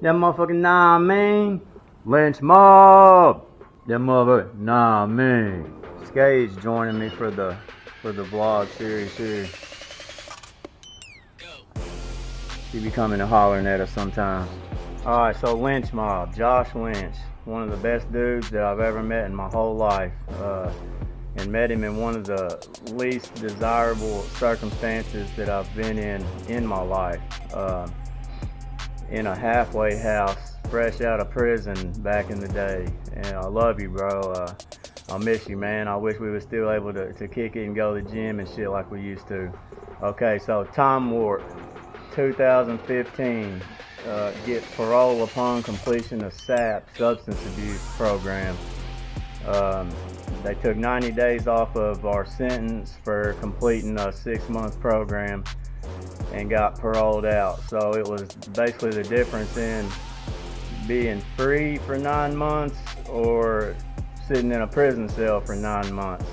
That motherfucking nah mean. LynchMob. That motherfucker nah mean. Skage joining me for the vlog series here. He be coming and hollering at us sometimes. Alright, so LynchMob, Josh Lynch, one of the best dudes that I've ever met in my whole life. And met him in one of the least desirable circumstances that I've been in my life. In a halfway house, fresh out of prison back in the day. And I love you, bro. I miss you, man. I wish we were still able to kick it and go to the gym and shit like we used to. Okay, so time warp, 2015. Get parole upon completion of SAP, substance abuse program. They took 90 days off of our sentence for completing a 6-month program and got paroled out. So it was basically the difference in being free for 9 months or sitting in a prison cell for 9 months.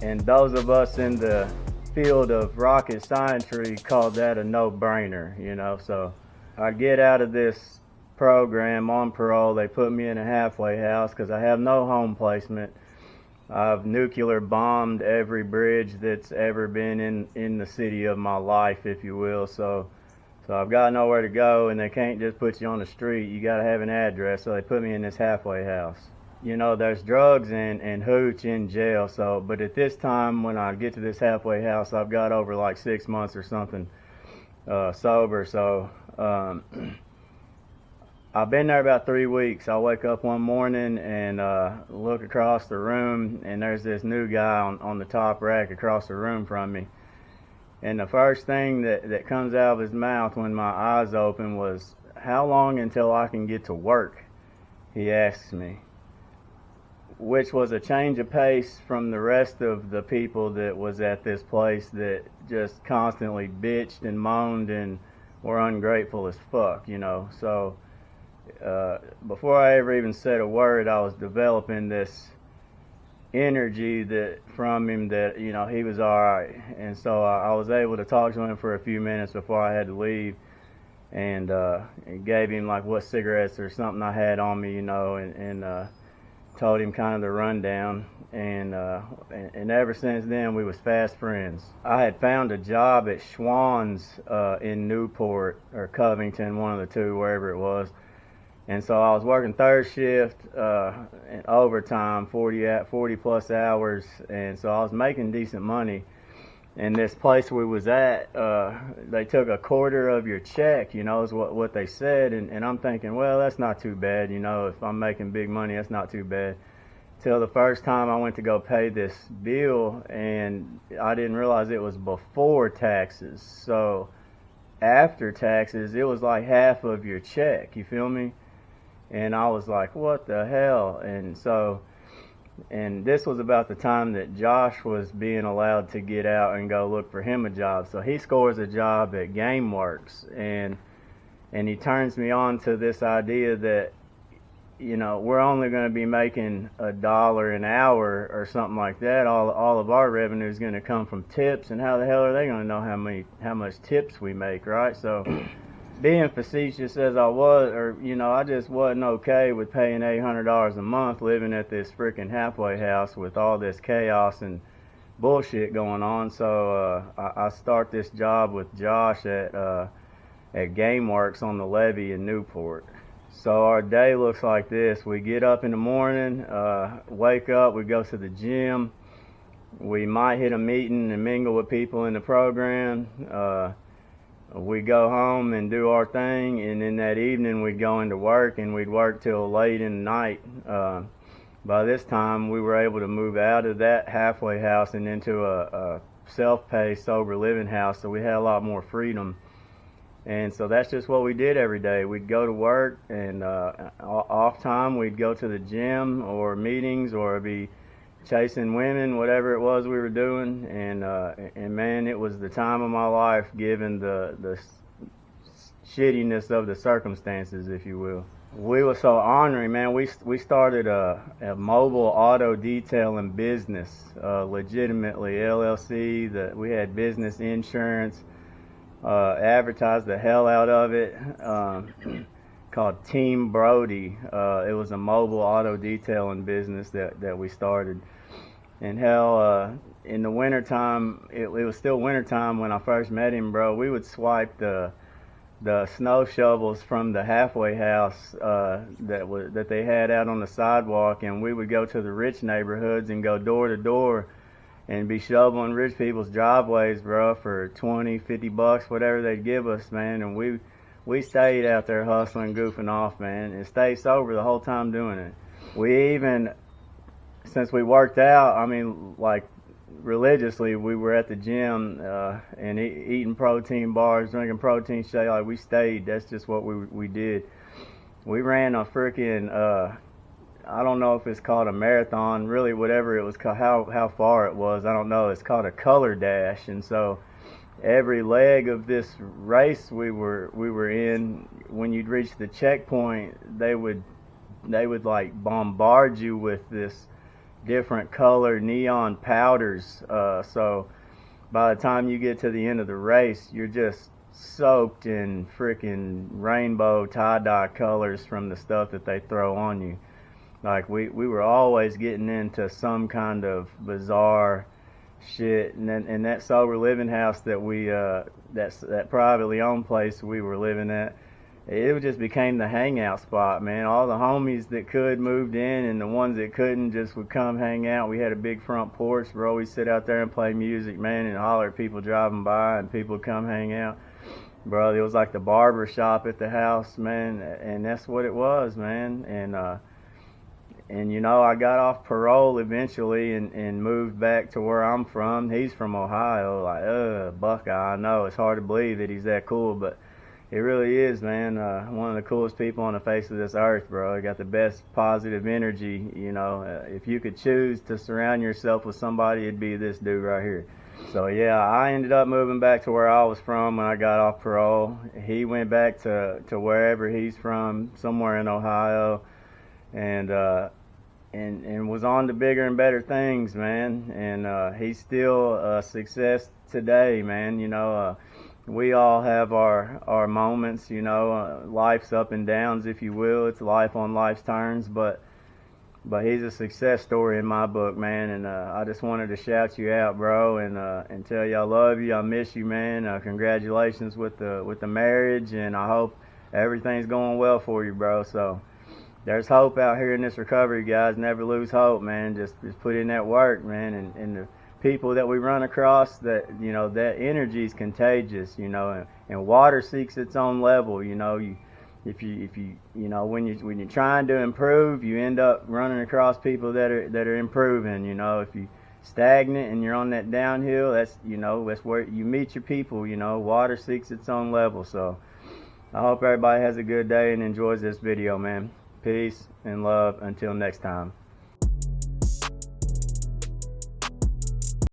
And those of us in the field of rocket scientry called that a no-brainer, you know. So I get out of this program on parole. They put me in a halfway house because I have no home placement. I've nuclear bombed every bridge that's ever been in the city of my life, if you will. So I've got nowhere to go, and they can't just put you on the street. You got to have an address. So they put me in this halfway house. You know, there's drugs and hooch in jail. So, but at this time, when I get to this halfway house, I've got over like 6 months or something sober. So I've been there about 3 weeks. I wake up one morning and look across the room, and there's this new guy on the top rack across the room from me. And the first thing that comes out of his mouth when my eyes open was, "How long until I can get to work?" he asks me. Which was a change of pace from the rest of the people that was at this place that just constantly bitched and moaned and were ungrateful as fuck, you know. So before I ever even said a word, I was developing this energy that from him that, you know, he was alright. And so I was able to talk to him for a few minutes before I had to leave, and gave him like what cigarettes or something I had on me, you know, and told him kind of the rundown. And ever since then we was fast friends. I had found a job at Schwann's in Newport or Covington, one of the two, wherever it was. And so I was working third shift and overtime, 40 plus hours, and so I was making decent money. And this place we was at, they took a quarter of your check, you know, is what they said. And I'm thinking, well, that's not too bad, you know, if I'm making big money, that's not too bad. Till the first time I went to go pay this bill, and I didn't realize it was before taxes. So after taxes, it was like half of your check, you feel me? And I was like, what the hell? And this was about the time that Josh was being allowed to get out and go look for him a job. So he scores a job at GameWorks, and he turns me on to this idea that, you know, we're only going to be making $1 an hour or something like that. All of our revenue is going to come from tips, and how the hell are they going to know how much tips we make, right? So being facetious as I was, or, you know, I just wasn't okay with paying $800 a month living at this freaking halfway house with all this chaos and bullshit going on. So I start this job with Josh at GameWorks on the levee in Newport. So our day looks like this. We get up in the morning, wake up, we go to the gym, we might hit a meeting and mingle with people in the program. We go home and do our thing, and then that evening we'd go into work, and we'd work till late in the night. By this time, we were able to move out of that halfway house and into a self-paced, sober living house, so we had a lot more freedom. And so that's just what we did every day. We'd go to work, and off time we'd go to the gym or meetings or be chasing women, whatever it was we were doing. And man, it was the time of my life, given the shittiness of the circumstances, if you will. We were so ornery, man. We started a mobile auto detailing business, legitimately LLC. That we had business insurance, advertised the hell out of it. called Team Brody. It was a mobile auto detailing business that we started. And hell, in the wintertime, it was still wintertime when I first met him, bro. We would swipe the snow shovels from the halfway house that they had out on the sidewalk, and we would go to the rich neighborhoods and go door to door and be shoveling rich people's driveways, bro, for 20, 50 bucks, whatever they'd give us, man. And we stayed out there hustling, goofing off, man, and stayed sober the whole time doing it. We even, since we worked out, I mean, like, religiously, we were at the gym and eating protein bars, drinking protein shake. Like, we stayed. That's just what we did. We ran a freaking I don't know if it's called a marathon, really, whatever it was called, how far it was, I don't know. It's called a color dash. And so every leg of this race we were in, when you'd reach the checkpoint, they would like bombard you with this different color neon powders. So by the time you get to the end of the race, you're just soaked in freaking rainbow tie-dye colors from the stuff that they throw on you. Like, we were always getting into some kind of bizarre shit. And then in that sober living house that we that privately owned place we were living at, it just became the hangout spot, man. All the homies that could moved in, and the ones that couldn't just would come hang out. We had a big front porch where we sit out there and play music, man, and holler at people driving by, and people would come hang out. Bro, it was like the barber shop at the house, man, and that's what it was, man. And you know, I got off parole eventually and moved back to where I'm from. He's from Ohio. Like, Buckeye, I know. It's hard to believe that he's that cool, but it really is, man. One of the coolest people on the face of this earth, bro. He got the best positive energy, you know. If you could choose to surround yourself with somebody, it'd be this dude right here. So, yeah, I ended up moving back to where I was from when I got off parole. He went back to wherever he's from, somewhere in Ohio. And was on to bigger and better things, man. And he's still a success today, man. You know, we all have our moments, you know, life's up and downs, if you will. It's life on life's terms, but he's a success story in my book, man. And I just wanted to shout you out, bro, and tell you I love you, I miss you, man. Congratulations with the marriage, and I hope everything's going well for you, bro. So there's hope out here in this recovery, guys. Never lose hope, man. Just put in that work, man. And the people that we run across, that, you know, that energy is contagious, you know. And water seeks its own level, you know. If you you know, when you're trying to improve, you end up running across people that are improving, you know. If you stagnant and you're on that downhill, that's where you meet your people, you know. Water seeks its own level. So I hope everybody has a good day and enjoys this video, man. Peace and love. Until next time.